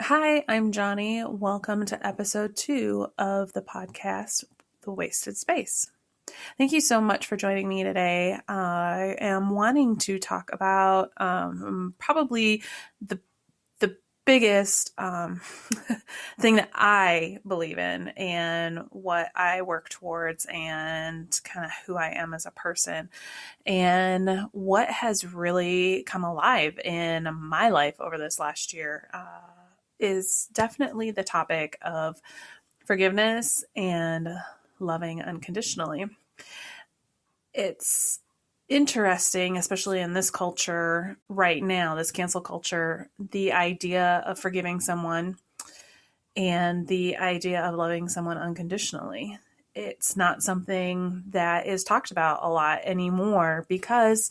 Hi, I'm Johnny. Welcome to episode 2 of the podcast, The Wasted Space. Thank you so much for joining me today. I am wanting to talk about probably the biggest thing that I believe in and what I work towards and kind of who I am as a person and what has really come alive in my life over this last year. Is definitely the topic of forgiveness and loving unconditionally. It's interesting, especially in this culture right now, this cancel culture, the idea of forgiving someone and the idea of loving someone unconditionally. It's not something that is talked about a lot anymore because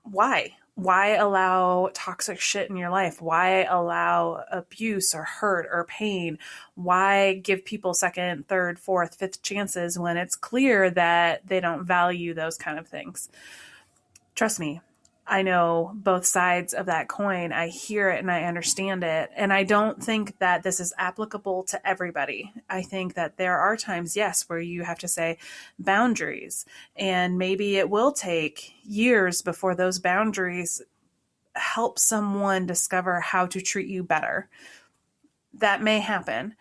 why? Why allow toxic shit in your life? Why allow abuse or hurt or pain? Why give people second, third, fourth, fifth chances when it's clear that they don't value those kind of things? Trust me, I know both sides of that coin. I hear it and I understand it. And I don't think that this is applicable to everybody. I think that there are times, yes, where you have to say boundaries. And maybe it will take years before those boundaries help someone discover how to treat you better. That may happen.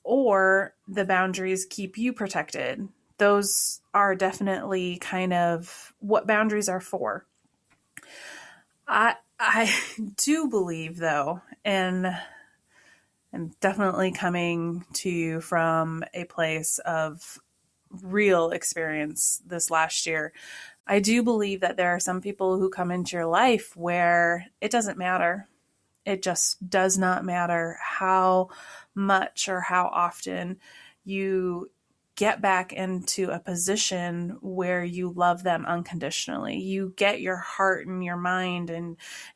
Or the boundaries keep you protected. Those are definitely kind of what boundaries are for. I do believe though, and I'm definitely coming to you from a place of real experience this last year. I do believe that there are some people who come into your life where it doesn't matter. It just does not matter how much or how often you get back into a position where you love them unconditionally. You get your heart and your mind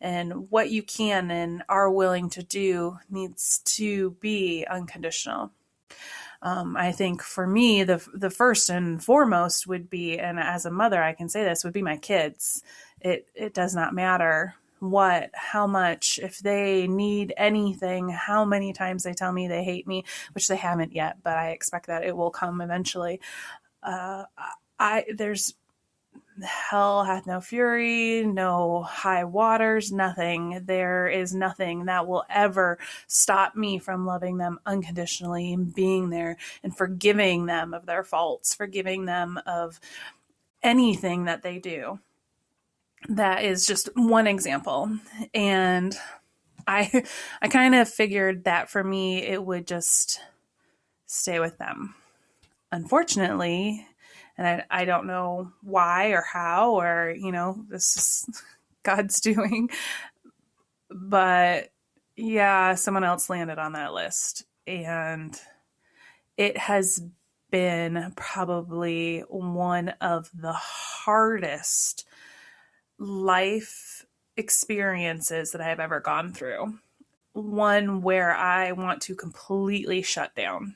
and what you can and are willing to do needs to be unconditional. I think for me, the first and foremost would be, and as a mother, I can say this, would be my kids. It does not matter what, how much, if they need anything, how many times they tell me they hate me, which they haven't yet, but I expect that it will come eventually. There's hell hath no fury, no high waters, nothing. There is nothing that will ever stop me from loving them unconditionally and being there and forgiving them of their faults, forgiving them of anything that they do. That is just one example. And I kind of figured that for me, it would just stay with them. Unfortunately, and I don't know why or how, or, this is God's doing. But yeah, someone else landed on that list. And it has been probably one of the hardest life experiences that I've ever gone through. One where I want to completely shut down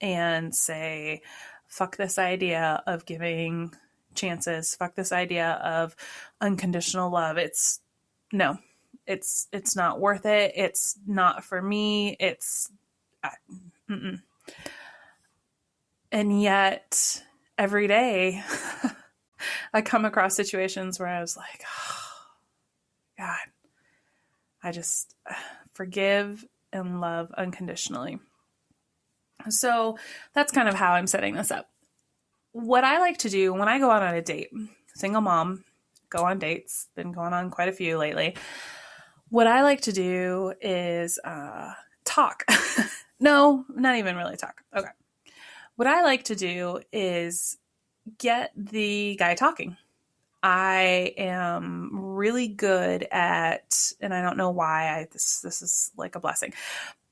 and say, fuck this idea of giving chances. Fuck this idea of unconditional love. It's not worth it. It's not for me. And yet every day I come across situations where I was like, oh, God, I just forgive and love unconditionally. So that's kind of how I'm setting this up. What I like to do when I go out on a date, single mom, go on dates, been going on quite a few lately. What I like to do is talk. No, not even really talk. Okay. What I like to do is get the guy talking. I am really good at, and I don't know why, this is like a blessing,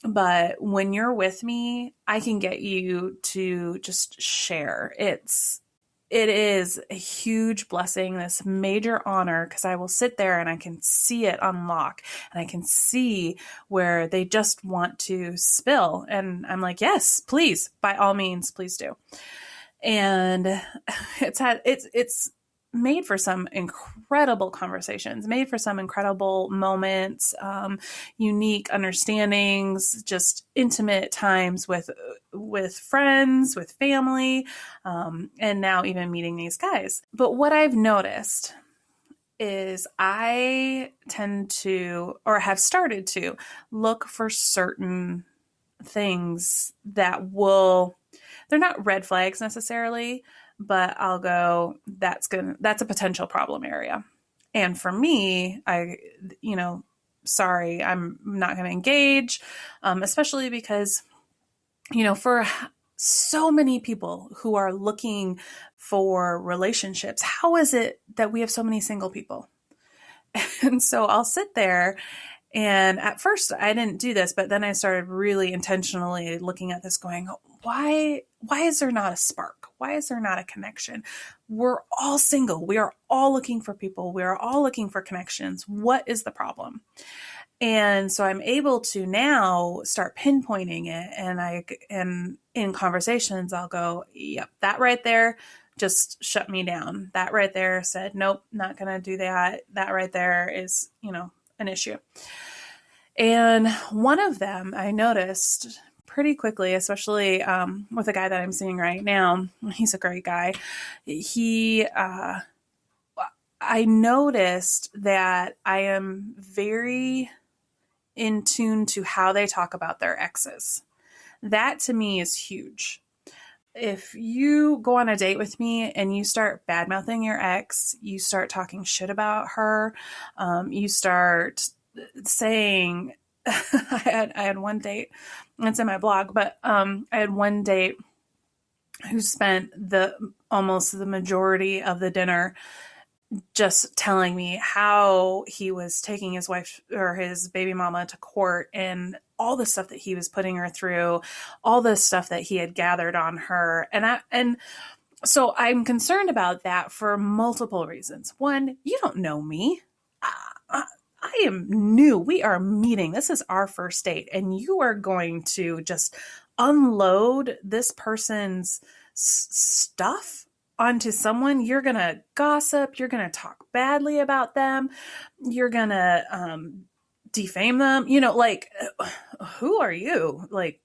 but when you're with me, I can get you to just share. It is a huge blessing, this major honor, because I will sit there and I can see it unlock and I can see where they just want to spill. And I'm like, yes, please, by all means, please do. And it's made for some incredible conversations, made for some incredible moments, unique understandings, just intimate times with friends, with family, and now even meeting these guys. But what I've noticed is I tend to, or have started to, look for certain things that will, they're not red flags necessarily, but I'll go, that's a potential problem area. And for me, sorry, I'm not going to engage, especially because, for so many people who are looking for relationships, how is it that we have so many single people? And so I'll sit there, and at first I didn't do this, but then I started really intentionally looking at this going, why is there not a spark? Why is there not a connection? We're all single. We are all looking for people. We are all looking for connections. What is the problem? And so I'm able to now start pinpointing it. And in conversations, I'll go, yep, that right there just shut me down. That right there said, nope, not going to do that. That right there is, an issue. And one of them I noticed pretty quickly, especially with a guy that I'm seeing right now. He's a great guy. I noticed that I am very in tune to how they talk about their exes. That to me is huge. If you go on a date with me and you start bad mouthing your ex, you start talking shit about her, you start saying, I had one date, it's in my blog, but I had one date who spent almost the majority of the dinner just telling me how he was taking his wife or his baby mama to court and all the stuff that he was putting her through, all the stuff that he had gathered on her. And so I'm concerned about that for multiple reasons. One, you don't know me. I am new. We are meeting. This is our first date, and you are going to just unload this person's stuff onto someone. You're going to gossip. You're going to talk badly about them. You're going to defame them. Who are you? Like,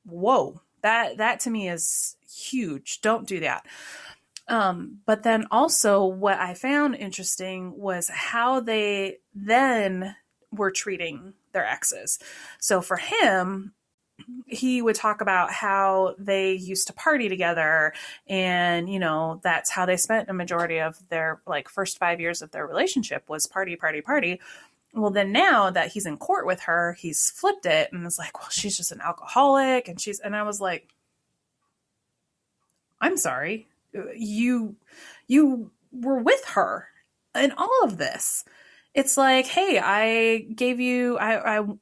whoa, that to me is huge. Don't do that. But then also what I found interesting was how they then were treating their exes. So for him, he would talk about how they used to party together, and that's how they spent a majority of their first 5 years of their relationship was party, party, party. Well, then now that he's in court with her, he's flipped it and is like, well, she's just an alcoholic, and I was like, I'm sorry, you were with her in all of this. It's like, hey, I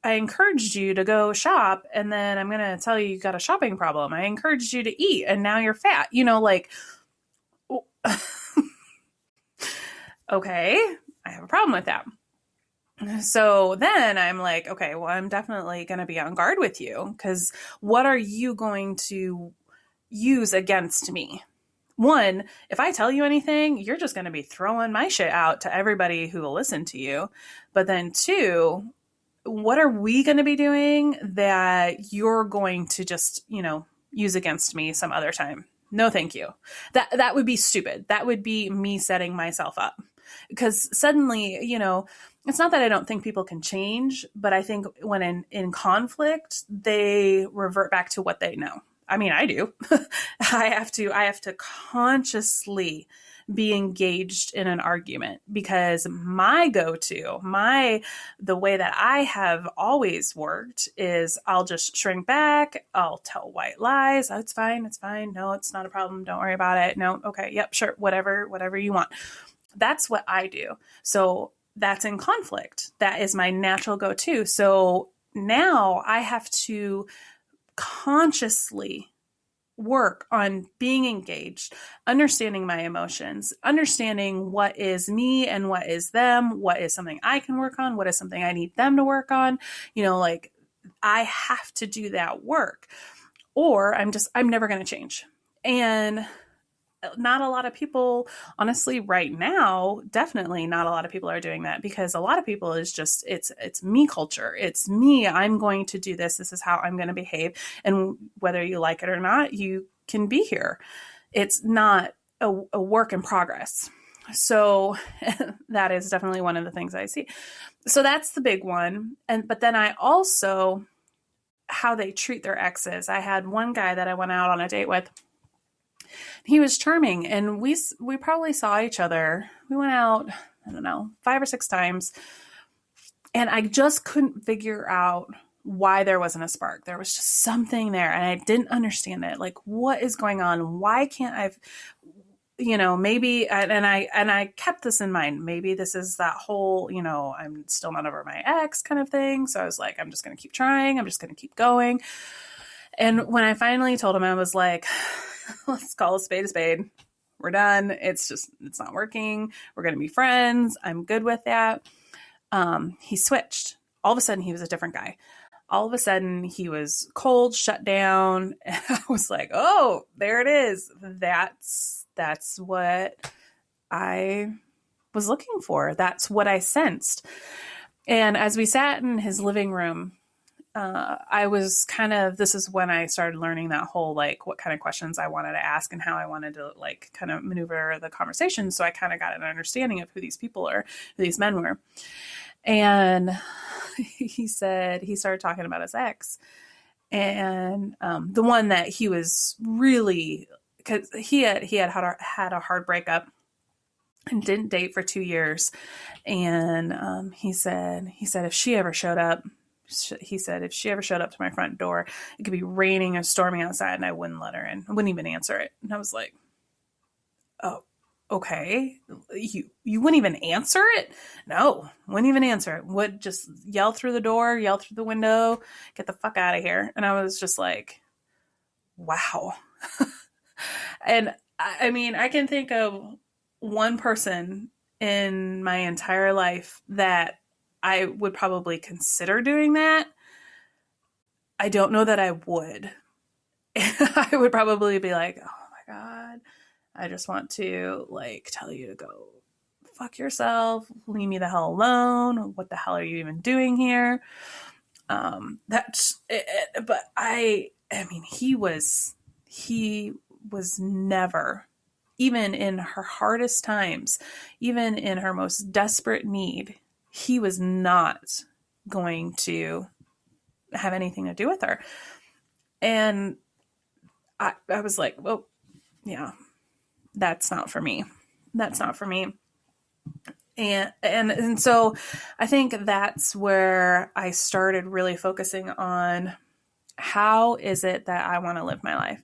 encouraged you to go shop, and then I'm going to tell you got a shopping problem. I encouraged you to eat, and now you're fat. Okay, I have a problem with that. So then I'm like, okay, well, I'm definitely going to be on guard with you, because what are you going to use against me? One, if I tell you anything, you're just going to be throwing my shit out to everybody who will listen to you. But then two, what are we going to be doing that you're going to just, use against me some other time? No, thank you. That would be stupid. That would be me setting myself up. Because suddenly, it's not that I don't think people can change, but I think when in conflict, they revert back to what they know. I mean, I do. I have to consciously be engaged in an argument, because my go-to, the way that I have always worked is I'll just shrink back. I'll tell white lies. Oh, it's fine. It's fine. No, it's not a problem. Don't worry about it. No. Okay. Yep. Sure. Whatever you want. That's what I do. So that's in conflict. That is my natural go-to. So now I have to consciously work on being engaged, understanding my emotions, understanding what is me and what is them, what is something I can work on, what is something I need them to work on. I have to do that work, or I'm never going to change. And not a lot of people, honestly, right now, definitely not a lot of people are doing that, because a lot of people is just, it's me culture. It's me. I'm going to do this. This is how I'm going to behave. And whether you like it or not, you can be here. It's not a work in progress. So that is definitely one of the things I see. So that's the big one. But then I also, how they treat their exes. I had one guy that I went out on a date with. He was charming, and we probably saw each other. We went out, I don't know, 5 or 6 times, and I just couldn't figure out why there wasn't a spark. There was just something there, and I didn't understand it. Like, what is going on? Why can't I, maybe, and I kept this in mind. Maybe this is that whole, I'm still not over my ex kind of thing. So I was like, I'm just going to keep trying. I'm just going to keep going. And when I finally told him, I was like, let's call a spade a spade. We're done. It's not working. We're going to be friends. I'm good with that. He switched. All of a sudden, he was a different guy. All of a sudden, he was cold, shut down. And I was like, oh, there it is. That's what I was looking for. That's what I sensed. And as we sat in his living room, I was this is when I started learning that whole, like, what kind of questions I wanted to ask and how I wanted to, like, kind of maneuver the conversation. So I kind of got an understanding of who these people are, who these men were. And he started talking about his ex, and the one that he was really, because he had a hard breakup and didn't date for 2 years. And he said if she ever showed up, to my front door, it could be raining or storming outside, and I wouldn't let her in. I wouldn't even answer it. And I was like, oh, okay. You wouldn't even answer it? No, wouldn't even answer it. Would just yell through the door, yell through the window, get the fuck out of here. And I was just like, wow. And I mean, I can think of one person in my entire life that I would probably consider doing that. I don't know that I would. I would probably be like, oh my God, I just want to, like, tell you to go fuck yourself. Leave me the hell alone. What the hell are you even doing here? That's it. But I mean, he was never, even in her hardest times, even in her most desperate need, he was not going to have anything to do with her. And I was like, well, yeah, that's not for me. That's not for me. And so I think that's where I started really focusing on, how is it that I want to live my life?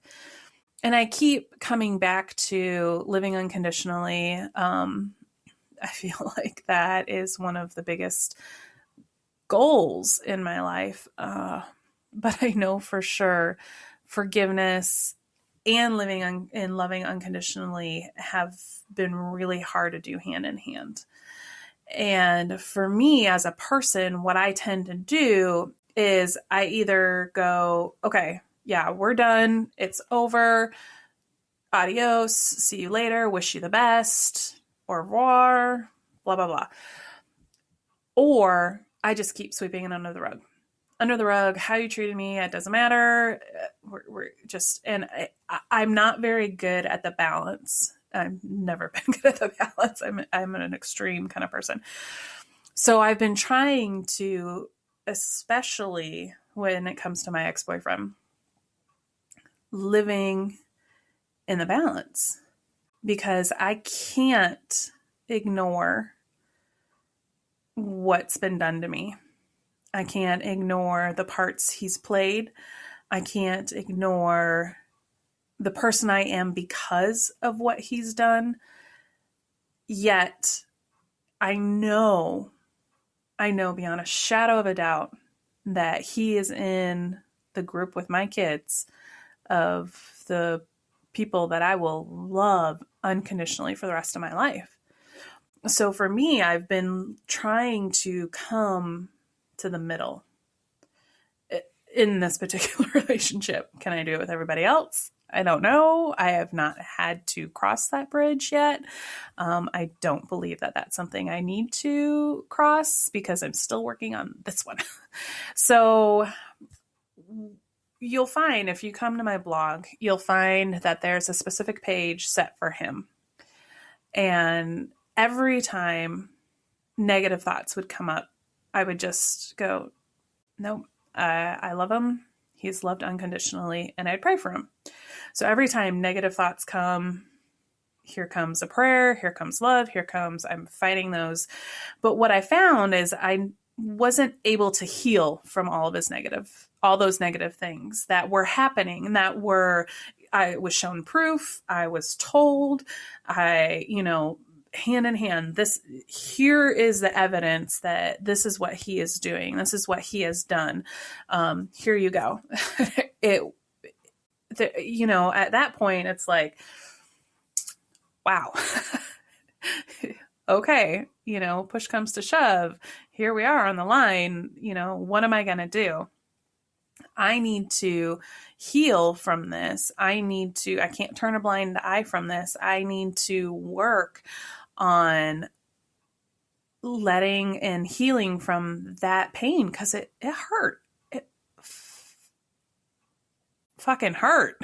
And I keep coming back to living unconditionally. I feel like that is one of the biggest goals in my life. But I know for sure forgiveness and living and loving unconditionally have been really hard to do hand in hand. And for me as a person, what I tend to do is I either go, okay, yeah, we're done. It's over. Adios. See you later. Wish you the best. Au revoir. Blah, blah, blah. Or I just keep sweeping it under the rug. Under the rug, how you treated me, it doesn't matter. We're just, and I'm not very good at the balance. I've never been good at the balance. I'm an extreme kind of person. So I've been trying to, especially when it comes to my ex-boyfriend, living in the balance, because I can't ignore what's been done to me. I can't ignore the parts he's played. I can't ignore the person I am because of what he's done. Yet I know beyond a shadow of a doubt that he is in the group with my kids of the people that I will love unconditionally for the rest of my life. So for me, I've been trying to come to the middle in this particular relationship. Can I do it with everybody else? I don't know. I have not had to cross that bridge yet. I don't believe that that's something I need to cross because I'm still working on this one. So you'll find if you come to my blog, you'll find that there's a specific page set for him. And every time negative thoughts would come up, I would just go, nope, I love him. He's loved unconditionally, and I'd pray for him. So every time negative thoughts come, here comes a prayer, here comes love, I'm fighting those. But what I found is I wasn't able to heal from all those negative things that were happening and I was shown proof, I was told, hand in hand, here is the evidence that this is what he is doing. This is what he has done. Here you go. At that point, it's like, wow. Okay. Push comes to shove. Here we are on the line. What am I going to do? I need to heal from this. I can't turn a blind eye from this. I need to work on letting and healing from that pain because it hurt. It fucking hurt.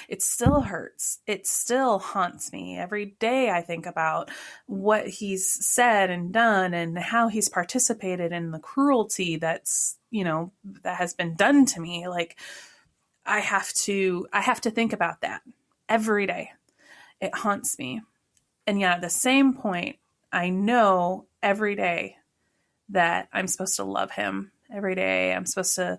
It still hurts. It still haunts me. Every day I think about what he's said and done and how he's participated in the cruelty that's, that has been done to me. Like I have to think about that every day. It haunts me. And yet at the same point, I know every day that I'm supposed to love him. Every day I'm supposed to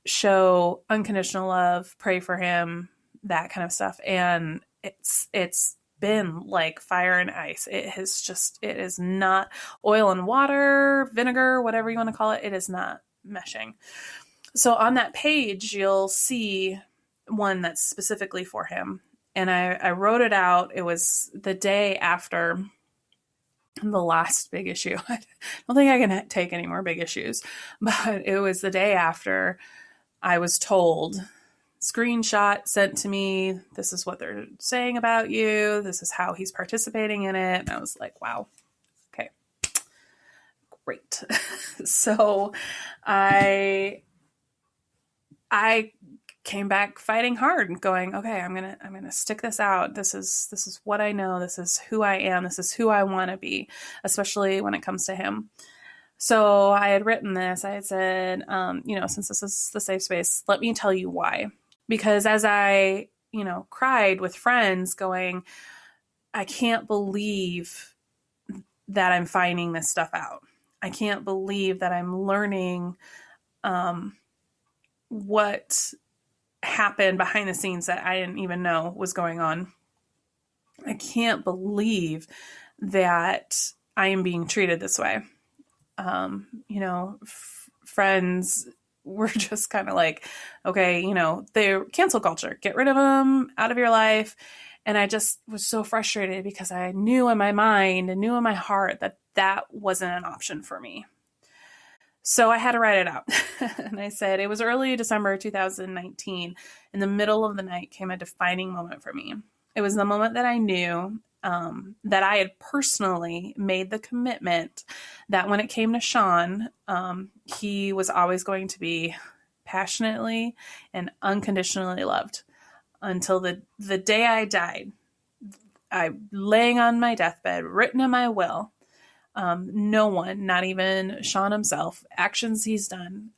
show unconditional love, pray for him, that kind of stuff. And it's been like fire and ice. It is not oil and water, vinegar, whatever you want to call it. It is not meshing. So on that page, you'll see one that's specifically for him. And I wrote it out. It was the day after the last big issue. I don't think I can take any more big issues, but it was the day after I was told, screenshot sent to me, this is what they're saying about you. This is how he's participating in it. And I was like, wow, okay, great. So I came back fighting hard and going, okay, I'm going to stick this out. This is what I know. This is who I am. This is who I want to be, especially when it comes to him. So I had written this, I had said, since this is the safe space, let me tell you why. Because as I, cried with friends going, I can't believe that I'm finding this stuff out. I can't believe that I'm learning, what happened behind the scenes that I didn't even know was going on. I can't believe that I am being treated this way. Friends were just kind of like, okay, they're cancel culture, get rid of them out of your life. And I just was so frustrated because I knew in my mind and knew in my heart that that wasn't an option for me. So I had to write it out. And I said, it was early December 2019. In the middle of the night came a defining moment for me. It was the moment that I knew that I had personally made the commitment that when it came to Sean, he was always going to be passionately and unconditionally loved until the day I died. I laying on my deathbed, written in my will. No one, not even Sean himself, actions he's done,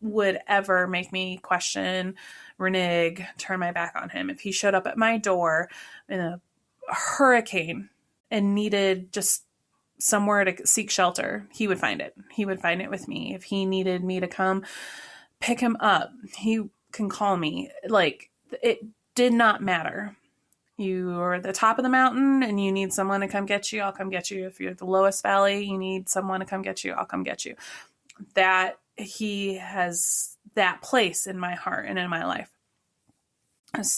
would ever make me question, renege, turn my back on him. If he showed up at my door in a hurricane and needed just somewhere to seek shelter, he would find it. He would find it with me. If he needed me to come pick him up, he can call me. Like, it did not matter. You are at the top of the mountain and you need someone to come get you, I'll come get you. If you're at the lowest valley, you need someone to come get you, I'll come get you. That he has that place in my heart and in my life.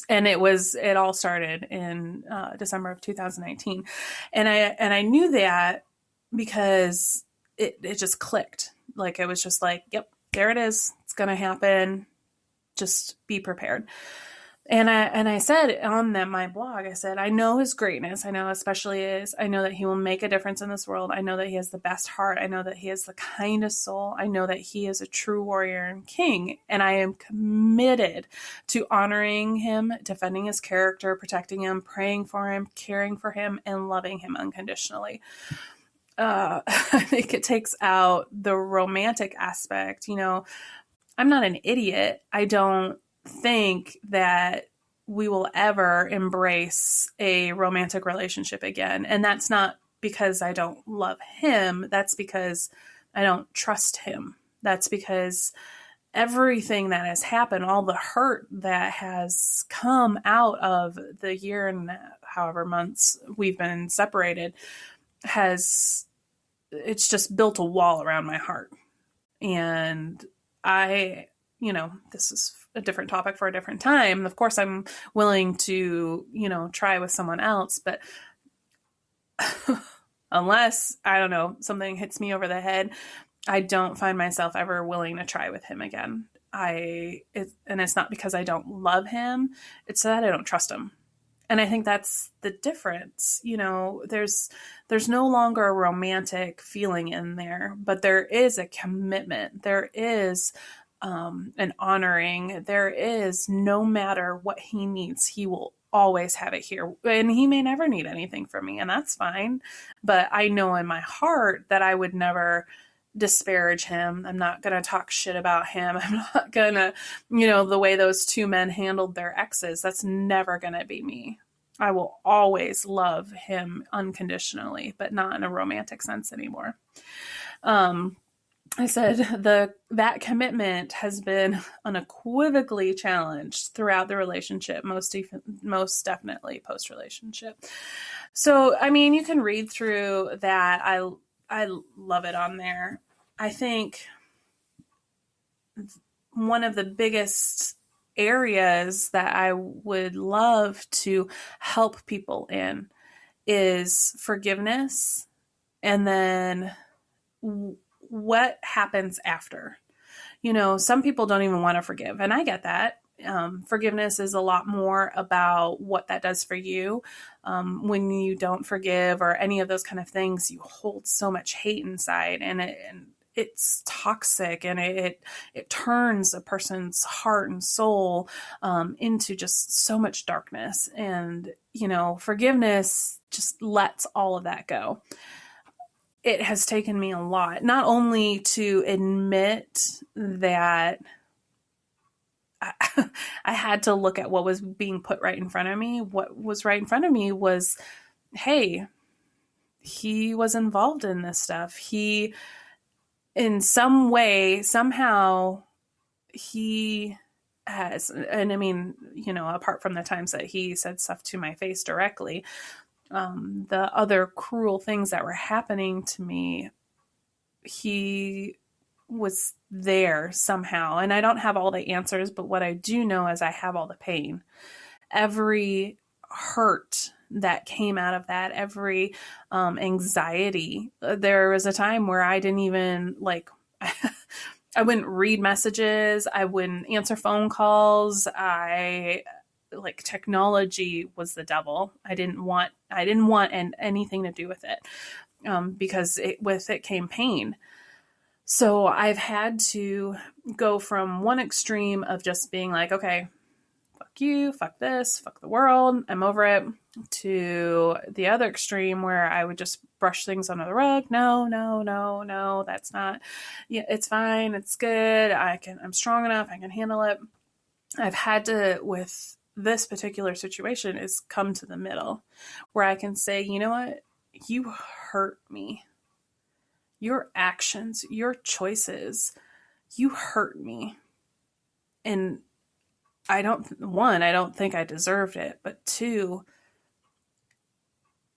And it all started in December of 2019. And I knew that because it just clicked. Like, it was just like, yep, there it is. It's going to happen. Just be prepared. And I said on my blog, I said, I know his greatness. I know I know that he will make a difference in this world. I know that he has the best heart. I know that he has the kindest soul. I know that he is a true warrior and king. And I am committed to honoring him, defending his character, protecting him, praying for him, caring for him, and loving him unconditionally. I think it takes out the romantic aspect. I'm not an idiot. I don't think that we will ever embrace a romantic relationship again. And that's not because I don't love him. That's because I don't trust him. That's because everything that has happened, all the hurt that has come out of the year and however months we've been separated, it's just built a wall around my heart. And this is a different topic for a different time. Of course, I'm willing to, try with someone else, but unless, I don't know, something hits me over the head, I don't find myself ever willing to try with him again. And it's not because I don't love him, it's that I don't trust him. And I think that's the difference. There's no longer a romantic feeling in there, but there is a commitment. There is an honoring. There is, no matter what he needs, he will always have it here. And he may never need anything from me, and that's fine. But I know in my heart that I would never disparage him. I'm not going to talk shit about him. I'm not going to, the way those two men handled their exes, that's never going to be me. I will always love him unconditionally, but not in a romantic sense anymore. I said that commitment has been unequivocally challenged throughout the relationship, most definitely post-relationship. So, you can read through that. I love it on there. I think one of the biggest areas that I would love to help people in is forgiveness, and then what happens after. Some people don't even want to forgive, and I get that. Forgiveness is a lot more about what that does for you. When you don't forgive or any of those kind of things, you hold so much hate inside, and it's toxic, and it turns a person's heart and soul into just so much darkness. And forgiveness just lets all of that go. It has taken me a lot, not only to admit that I had to look at what was being put right in front of me. What was right in front of me was, hey, he was involved in this stuff. He, in some way, somehow, he has, and apart from the times that he said stuff to my face directly, the other cruel things that were happening to me, he was there somehow. And I don't have all the answers, but what I do know is I have all the pain. Every hurt that came out of that, every anxiety. There was a time where I didn't even I wouldn't read messages. I wouldn't answer phone calls. Technology was the devil. I didn't want anything to do with it, because with it came pain. So I've had to go from one extreme of just being like, okay, fuck you, fuck this, fuck the world, I'm over it, to the other extreme where I would just brush things under the rug. No, that's not, it's fine, it's good, I'm strong enough, I can handle it. I've had to, with this particular situation, is come to the middle where I can say, you know what, you hurt me. Your actions, your choices, you hurt me. And I don't think I deserved it, but two,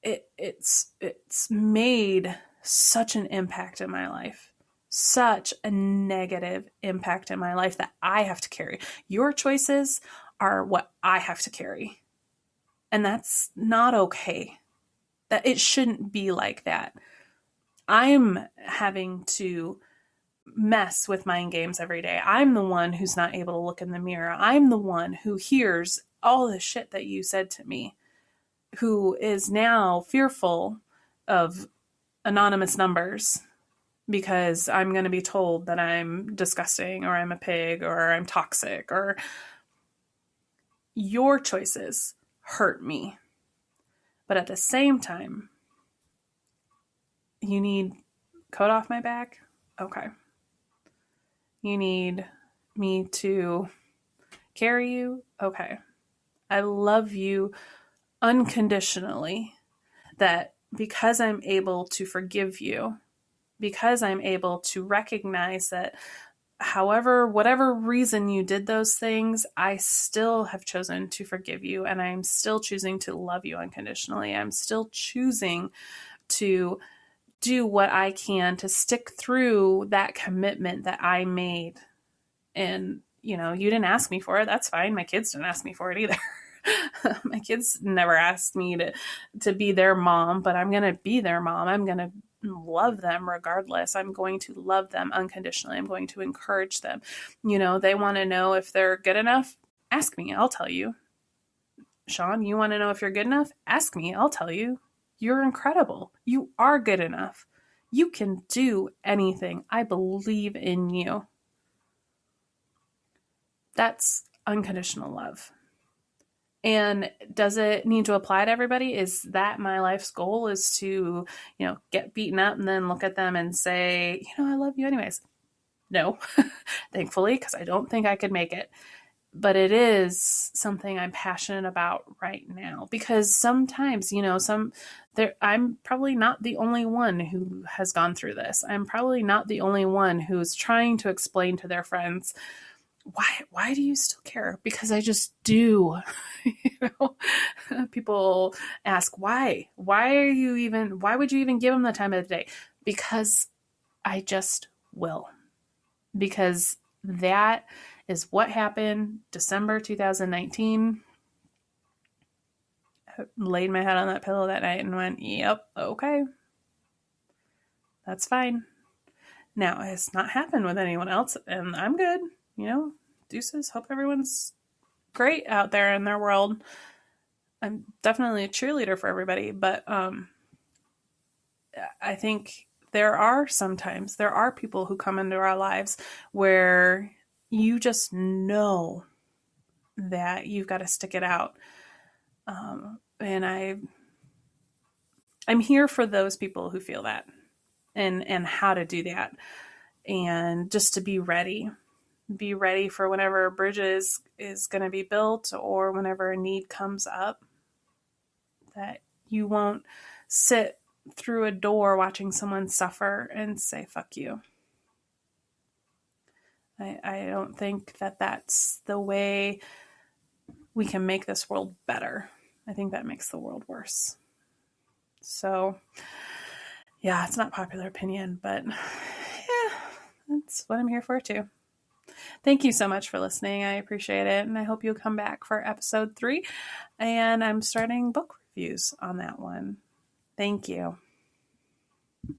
it's made such an impact in my life, such a negative impact in my life that I have to carry. Your choices are what I have to carry. And that's not okay. That it shouldn't be like that. I'm having to mess with mind games every day. I'm the one who's not able to look in the mirror. I'm the one who hears all the shit that you said to me, who is now fearful of anonymous numbers because I'm going to be told that I'm disgusting or I'm a pig or I'm toxic, or your choices hurt me. But at the same time, you need coat off my back? Okay. You need me to carry you? Okay. I love you unconditionally, that because I'm able to forgive you, because I'm able to recognize that whatever reason you did those things, I still have chosen to forgive you, and I'm still choosing to love you unconditionally. I'm still choosing to do what I can to stick through that commitment that I made. And, you didn't ask me for it. That's fine. My kids didn't ask me for it either. My kids never asked me to be their mom, but I'm going to be their mom. I'm going to love them regardless. I'm going to love them unconditionally. I'm going to encourage them. They want to know if they're good enough. Ask me. I'll tell you. Sean, you want to know if you're good enough? Ask me. I'll tell you. You're incredible. You are good enough. You can do anything. I believe in you. That's unconditional love. And does it need to apply to everybody? Is that my life's goal, is to, get beaten up and then look at them and say, I love you anyways? No, thankfully, because I don't think I could make it. But it is something I'm passionate about right now, because sometimes, I'm probably not the only one who has gone through this. I'm probably not the only one who's trying to explain to their friends, why do you still care? Because I just do. People ask, why would you even give them the time of the day? Because I just will. Because that is what happened December 2019. I laid my head on that pillow that night and went, yep, okay. That's fine. Now, it's not happened with anyone else, and I'm good. Deuces. Hope everyone's great out there in their world. I'm definitely a cheerleader for everybody, but I think there are people who come into our lives where you just know that you've got to stick it out. And I'm here for those people who feel that, and how to do that, and just to be ready for whenever a bridge is going to be built, or whenever a need comes up, that you won't sit through a door watching someone suffer and say, fuck you. I don't think that that's the way we can make this world better. I think that makes the world worse. So, yeah, it's not popular opinion, but yeah, that's what I'm here for too. Thank you so much for listening. I appreciate it. And I hope you'll come back for episode 3. And I'm starting book reviews on that one. Thank you.